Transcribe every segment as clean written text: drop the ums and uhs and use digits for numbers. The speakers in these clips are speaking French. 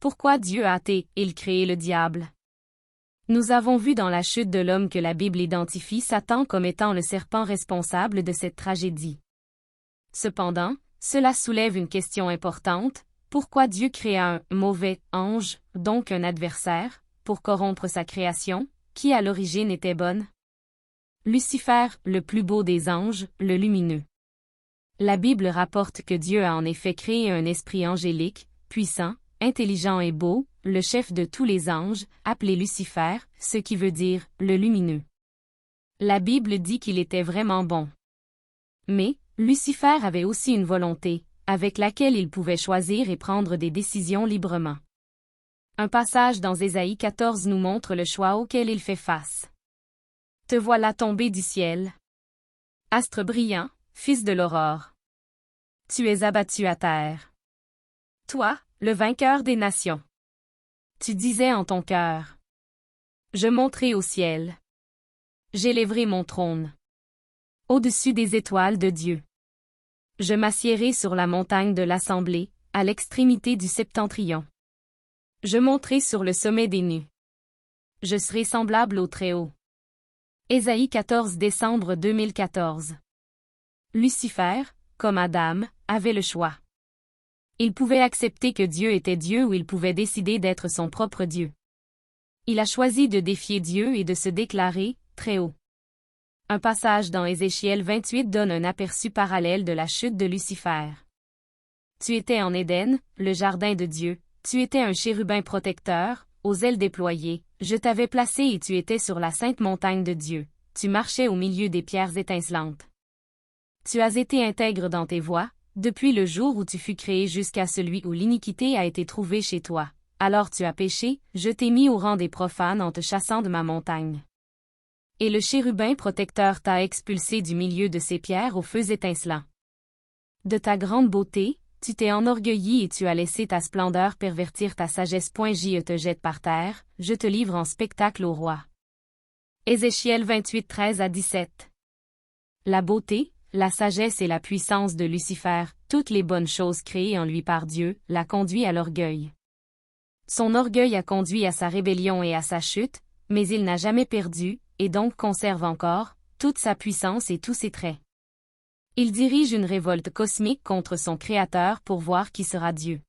Pourquoi Dieu a-t-il créé le diable? Nous avons vu dans la chute de l'homme que la Bible identifie Satan comme étant le serpent responsable de cette tragédie. Cependant, cela soulève une question importante: pourquoi Dieu créa un « mauvais » ange, donc un adversaire, pour corrompre sa création, qui à l'origine était bonne? Lucifer, le plus beau des anges, le lumineux. La Bible rapporte que Dieu a en effet créé un esprit angélique, puissant, intelligent et beau, le chef de tous les anges, appelé Lucifer, ce qui veut dire « le lumineux ». La Bible dit qu'il était vraiment bon. Mais, Lucifer avait aussi une volonté, avec laquelle il pouvait choisir et prendre des décisions librement. Un passage dans Ésaïe 14 nous montre le choix auquel il fait face. Te voilà tombé du ciel. Astre brillant, fils de l'aurore. Tu es abattu à terre. Toi, le vainqueur des nations. Tu disais en ton cœur: je monterai au ciel. J'élèverai mon trône au-dessus des étoiles de Dieu. Je m'assiérai sur la montagne de l'assemblée, à l'extrémité du septentrion. Je monterai sur le sommet des nues. Je serai semblable au Très-Haut. Ésaïe 14 décembre 2014. Lucifer, comme Adam, avait le choix. Il pouvait accepter que Dieu était Dieu ou il pouvait décider d'être son propre Dieu. Il a choisi de défier Dieu et de se déclarer « Très-Haut ». Un passage dans Ézéchiel 28 donne un aperçu parallèle de la chute de Lucifer. Tu étais en Éden, le jardin de Dieu, tu étais un chérubin protecteur, aux ailes déployées, je t'avais placé et tu étais sur la sainte montagne de Dieu, tu marchais au milieu des pierres étincelantes. Tu as été intègre dans tes voies, depuis le jour où tu fus créé jusqu'à celui où l'iniquité a été trouvée chez toi. Alors tu as péché, je t'ai mis au rang des profanes en te chassant de ma montagne. Et le chérubin protecteur t'a expulsé du milieu de ces pierres aux feux étincelants. De ta grande beauté, tu t'es enorgueilli et tu as laissé ta splendeur pervertir ta sagesse. Je te jette par terre, je te livre en spectacle au roi. Ézéchiel 28 13-17. La beauté, la sagesse et la puissance de Lucifer, toutes les bonnes choses créées en lui par Dieu, l'a conduit à l'orgueil. Son orgueil a conduit à sa rébellion et à sa chute, mais il n'a jamais perdu, et donc conserve encore, toute sa puissance et tous ses traits. Il dirige une révolte cosmique contre son Créateur pour voir qui sera Dieu.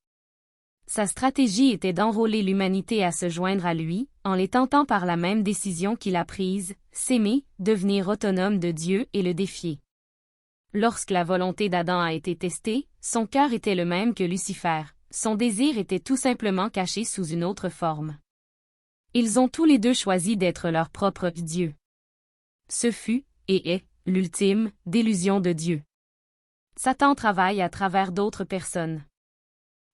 Sa stratégie était d'enrôler l'humanité à se joindre à lui, en les tentant par la même décision qu'il a prise, s'aimer, devenir autonome de Dieu et le défier. Lorsque la volonté d'Adam a été testée, son cœur était le même que Lucifer, son désir était tout simplement caché sous une autre forme. Ils ont tous les deux choisi d'être leur propre Dieu. Ce fut, et est, l'ultime délusion de Dieu. Satan travaille à travers d'autres personnes.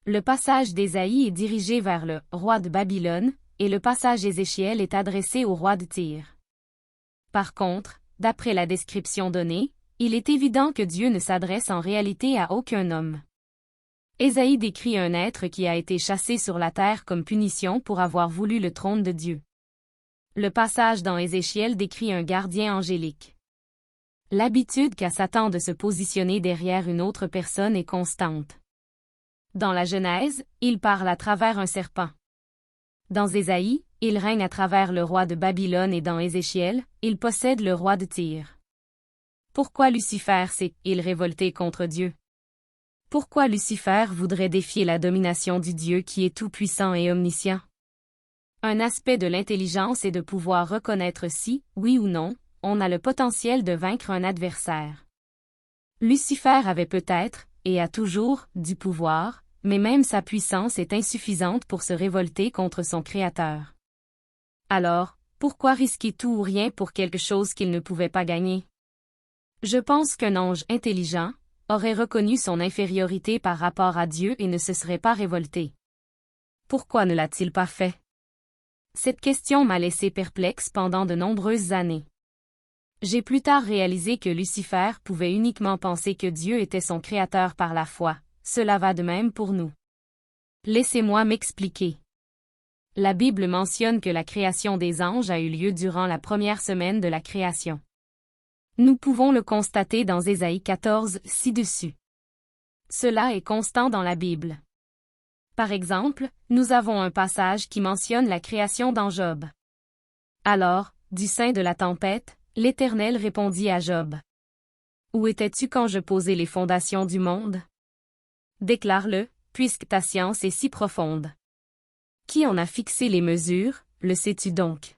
Le passage d'Ésaïe est dirigé vers le roi de Babylone, et le passage Ézéchiel est adressé au roi de Tyr. Par contre, d'après la description donnée, il est évident que Dieu ne s'adresse en réalité à aucun homme. Ésaïe décrit un être qui a été chassé sur la terre comme punition pour avoir voulu le trône de Dieu. Le passage dans Ézéchiel décrit un gardien angélique. L'habitude qu'a Satan de se positionner derrière une autre personne est constante. Dans la Genèse, il parle à travers un serpent. Dans Ésaïe, il règne à travers le roi de Babylone et dans Ézéchiel, il possède le roi de Tyr. Pourquoi Lucifer s'est-il révolté contre Dieu? Pourquoi Lucifer voudrait défier la domination du Dieu qui est tout-puissant et omniscient? Un aspect de l'intelligence est de pouvoir reconnaître si, oui ou non, on a le potentiel de vaincre un adversaire. Lucifer avait peut-être, et a toujours, du pouvoir, mais même sa puissance est insuffisante pour se révolter contre son Créateur. Alors, pourquoi risquer tout ou rien pour quelque chose qu'il ne pouvait pas gagner? Je pense qu'un ange intelligent aurait reconnu son infériorité par rapport à Dieu et ne se serait pas révolté. Pourquoi ne l'a-t-il pas fait? Cette question m'a laissé perplexe pendant de nombreuses années. J'ai plus tard réalisé que Lucifer pouvait uniquement penser que Dieu était son créateur par la foi. Cela va de même pour nous. Laissez-moi m'expliquer. La Bible mentionne que la création des anges a eu lieu durant la première semaine de la création. Nous pouvons le constater dans Ésaïe 14 ci-dessus. Cela est constant dans la Bible. Par exemple, nous avons un passage qui mentionne la création dans Job. Alors, du sein de la tempête, l'Éternel répondit à Job. Où étais-tu quand je posais les fondations du monde? Déclare-le, puisque ta science est si profonde. Qui en a fixé les mesures, le sais-tu donc?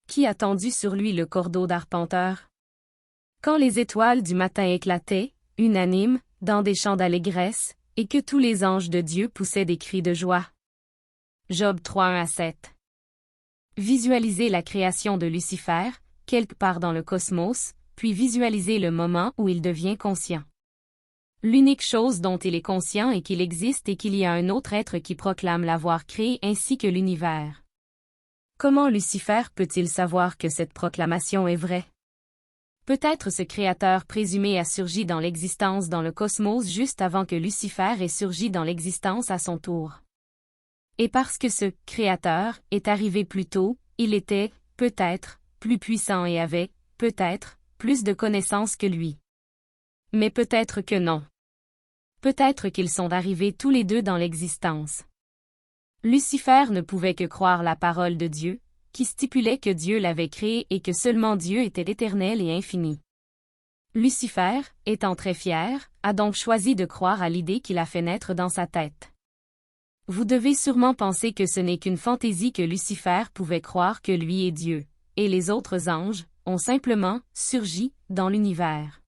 Qui a tendu sur lui le cordeau d'arpenteur? Quand les étoiles du matin éclataient, unanimes, dans des chants d'allégresse, et que tous les anges de Dieu poussaient des cris de joie. Job 3:1-7. Visualisez la création de Lucifer, quelque part dans le cosmos, puis visualisez le moment où il devient conscient. L'unique chose dont il est conscient est qu'il existe et qu'il y a un autre être qui proclame l'avoir créé ainsi que l'univers. Comment Lucifer peut-il savoir que cette proclamation est vraie? Peut-être ce créateur présumé a surgi dans l'existence dans le cosmos juste avant que Lucifer ait surgi dans l'existence à son tour. Et parce que ce créateur est arrivé plus tôt, il était, peut-être, plus puissant et avait, peut-être, plus de connaissances que lui. Mais peut-être que non. Peut-être qu'ils sont arrivés tous les deux dans l'existence. Lucifer ne pouvait que croire la parole de Dieu, qui stipulait que Dieu l'avait créé et que seulement Dieu était éternel et infini. Lucifer, étant très fier, a donc choisi de croire à l'idée qu'il a fait naître dans sa tête. Vous devez sûrement penser que ce n'est qu'une fantaisie que Lucifer pouvait croire que lui est Dieu, et les autres anges ont simplement surgi dans l'univers.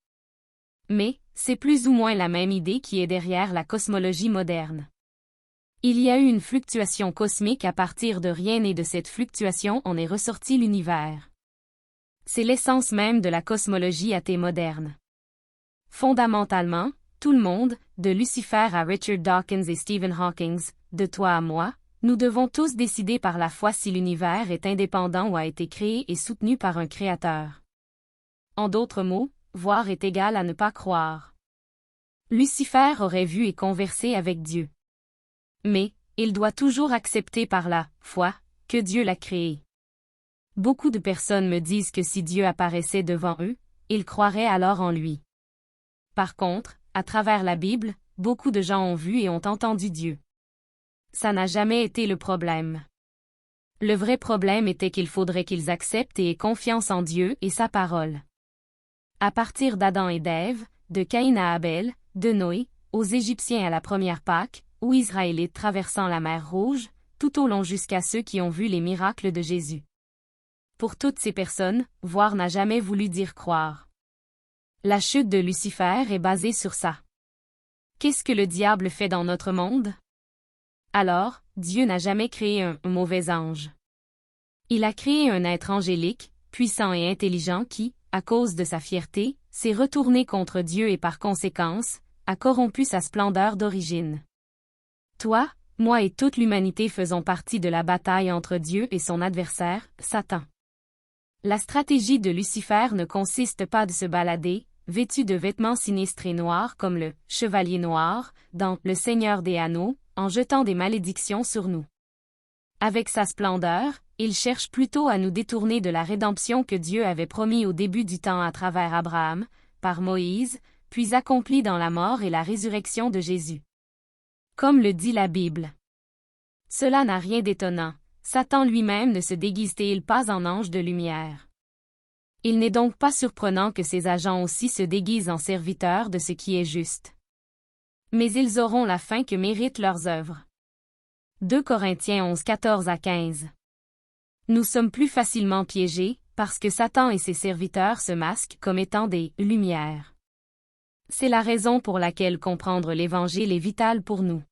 Mais, c'est plus ou moins la même idée qui est derrière la cosmologie moderne. Il y a eu une fluctuation cosmique à partir de rien et de cette fluctuation en est ressorti l'univers. C'est l'essence même de la cosmologie athée moderne. Fondamentalement, tout le monde, de Lucifer à Richard Dawkins et Stephen Hawking, de toi à moi, nous devons tous décider par la foi si l'univers est indépendant ou a été créé et soutenu par un créateur. En d'autres mots, voir est égal à ne pas croire. Lucifer aurait vu et conversé avec Dieu. Mais, il doit toujours accepter par la foi que Dieu l'a créé. Beaucoup de personnes me disent que si Dieu apparaissait devant eux, ils croiraient alors en lui. Par contre, à travers la Bible, beaucoup de gens ont vu et ont entendu Dieu. Ça n'a jamais été le problème. Le vrai problème était qu'il faudrait qu'ils acceptent et aient confiance en Dieu et sa parole. À partir d'Adam et d'Ève, de Caïn à Abel, de Noé, aux Égyptiens à la première Pâque, aux Israélites traversant la mer Rouge, tout au long jusqu'à ceux qui ont vu les miracles de Jésus. Pour toutes ces personnes, voir n'a jamais voulu dire croire. La chute de Lucifer est basée sur ça. Qu'est-ce que le diable fait dans notre monde? Alors, Dieu n'a jamais créé un mauvais ange. Il a créé un être angélique, puissant et intelligent qui, à cause de sa fierté, s'est retourné contre Dieu et par conséquence, a corrompu sa splendeur d'origine. Toi, moi et toute l'humanité faisons partie de la bataille entre Dieu et son adversaire, Satan. La stratégie de Lucifer ne consiste pas de se balader, vêtu de vêtements sinistres et noirs comme le « Chevalier noir » dans « Le Seigneur des Anneaux », en jetant des malédictions sur nous. Avec sa splendeur, il cherche plutôt à nous détourner de la rédemption que Dieu avait promis au début du temps à travers Abraham, par Moïse, puis accompli dans la mort et la résurrection de Jésus. Comme le dit la Bible. Cela n'a rien d'étonnant, Satan lui-même ne se déguise-t-il pas en ange de lumière. Il n'est donc pas surprenant que ses agents aussi se déguisent en serviteurs de ce qui est juste. Mais ils auront la fin que méritent leurs œuvres. 2 Corinthiens 11:14-15. Nous sommes plus facilement piégés, parce que Satan et ses serviteurs se masquent comme étant des « lumières ». C'est la raison pour laquelle comprendre l'Évangile est vital pour nous.